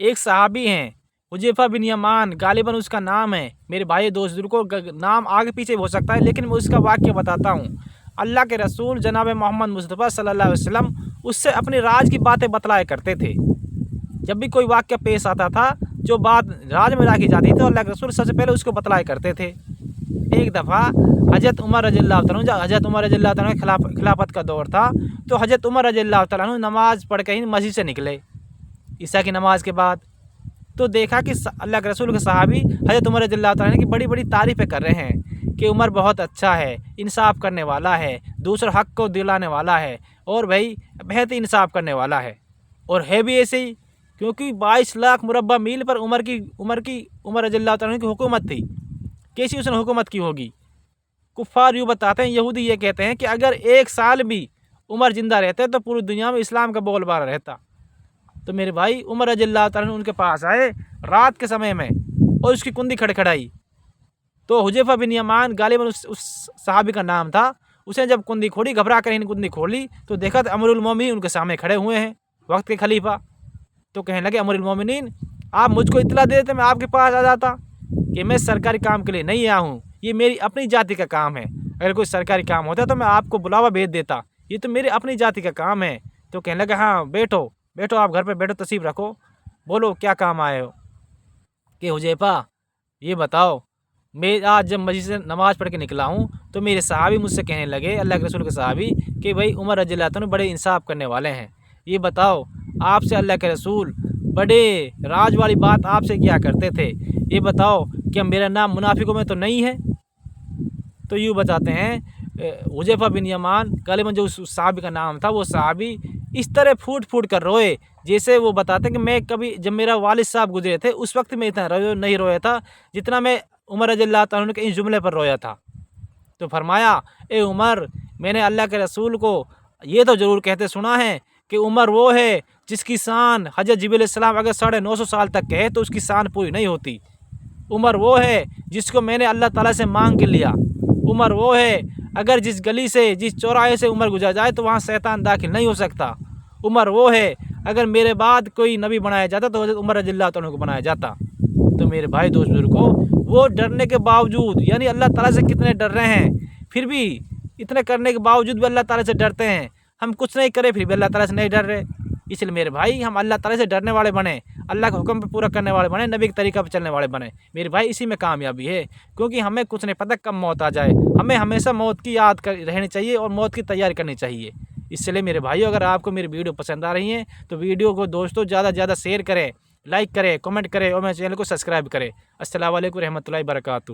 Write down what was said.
एक सहाबी हैं हुज़ैफ़ा बिन यमान, गालिबन उसका नाम है। मेरे भाई दोस्त को नाम आगे पीछे हो सकता है, लेकिन मैं उसका वाक़या बताता हूँ। अल्लाह के रसूल जनाब मोहम्मद मुस्तफ़ा सल्लल्लाहु अलैहि वसल्लम उससे अपनी राज की बातें बतलाया करते थे। जब भी कोई वाक़या पेश आता था, जो बात राज में रखी जाती थी, तो अल्लाह के रसूल सबसे पहले उसको बतलाया करते थे। एक दफ़ा हज़रत उमर रज़ियल्लाहु तआला अन्हु, हज़रत उमर रज़ियल्लाहु तआला के खिलाफत का दौर था, तो हज़रत उमर रज़ियल्लाहु तआला अन्हु नमाज़ पढ़ के ही मस्जिद से निकले ईशा की नमाज़ के बाद। तो देखा कि अल्लाह के रसूल के सहाबी हज़रत उमर रज़ियल्लाहु तआला की बड़ी बड़ी तारीफ़ें कर रहे हैं कि उमर बहुत अच्छा है, इंसाफ़ करने वाला है, दूसरे हक़ को दिलाने वाला है, और भाई बेहद इंसाफ़ करने वाला है। और है भी ऐसे ही, क्योंकि 22 लाख मुरब्बा मील पर उमर रज़ियल्लाहु तआला की हुकूमत थी। कैसी उसने हुकूमत की होगी? कुफ़ार यूँ बताते हैं, यहूदी ये कहते हैं कि अगर 1 साल भी उमर ज़िंदा रहते तो पूरी दुनिया में इस्लाम का बोलबाला रहता। तो मेरे भाई उमर रज़ियल्लाहु तआला उनके पास आए रात के समय में और उसकी कुंडी खड़खड़ाई। तो हुज़ैफ़ा बिन यमान गालिबन उस सहाबी का नाम था। उसने जब कुंडी खोली, घबरा कर कुंडी खोली, तो देखा तो अमीरुल मोमिनीन उनके सामने खड़े हुए हैं, वक्त के खलीफा। तो कहने लगे, अमीरुल मोमिनीन, आप मुझको इत्तला दे देते, मैं आपके पास आ जाता कि मैं सरकारी काम के लिए नहीं आया हूँ, ये मेरी अपनी जाति का काम है। अगर कोई सरकारी काम होता तो मैं आपको बुलावा भेज देता, ये तो मेरी अपनी जाति का काम है। तो कहने लगे, हाँ बैठो बैठो, आप घर पे बैठो, तशरीफ़ रखो, बोलो क्या काम आए हो। कि हुज़ैफ़ा ये बताओ, मैं आज जब मस्जिद से नमाज़ पढ़ के निकला हूँ, तो मेरे सहाबी मुझसे कहने लगे, अल्लाह के रसूल के सहाबी, कि भाई उमर रज़ियल्लाहु अन्हु बड़े इंसाफ़ करने वाले हैं। ये बताओ, आपसे अल्लाह के रसूल बड़े राज वाली बात आपसे किया करते थे, ये बताओ क्या मेरा नाम मुनाफिकों में तो नहीं है? तो यूँ बताते हैं हुज़ैफ़ा बिन यमान गालिबन जो उस सहाबी का नाम था, वो सहाबी इस तरह फूट फूट कर रोए, जैसे वो बताते हैं कि मैं कभी जब मेरा वालिद साहब गुजरे थे, उस वक्त मैं इतना नहीं रोया था जितना मैं उमर रज़ियल्लाहु तआला अन्हु के इस जुमले पर रोया था। तो फरमाया, ए उमर, मैंने अल्लाह के रसूल को ये तो ज़रूर कहते सुना है कि उमर वो है जिसकी शान हज़रत जिब्रील अलैहिस्सलाम अगर 950 साल तक कहे तो उसकी शान पूरी नहीं होती। उमर वो है जिसको मैंने अल्लाह ताला से मांग के लिया। उमर वो है अगर जिस गली से, जिस चौराहे से उमर गुजर जाए तो वहाँ शैतान दाखिल नहीं हो सकता। उमर वो है अगर मेरे बाद कोई नबी बनाया जाता तो हज़रत उमर रज़ियल्लाहु तआला को बनाया जाता। तो मेरे भाई दोस्त बुजुर्गों, वो डरने के बावजूद, यानी अल्लाह ताला से कितने डर रहे हैं, फिर भी इतने करने के बावजूद भी अल्लाह ताला से डरते हैं। हम कुछ नहीं करें फिर भी अल्लाह ताला से नहीं डर रहे। इसलिए मेरे भाई हम अल्लाह ताला से डरने वाले बने, अल्लाह के हुक्म पे पूरा करने वाले बने, नबी के तरीक़ा पे चलने वाले बने। मेरे भाई इसी में कामयाबी है, क्योंकि हमें कुछ नहीं पता कब मौत आ जाए। हमें हमेशा मौत की याद रहनी चाहिए और मौत की तैयारी करनी चाहिए। इसलिए मेरे भाइयों, अगर आपको मेरी वीडियो पसंद आ रही है तो वीडियो को दोस्तों ज़्यादा से ज़्यादा शेयर करें, लाइक करें, कमेंट करें और मेरे चैनल को सब्सक्राइब करें। अस्सलामु अलैकुम रहमतुल्लाहि बरकातहू।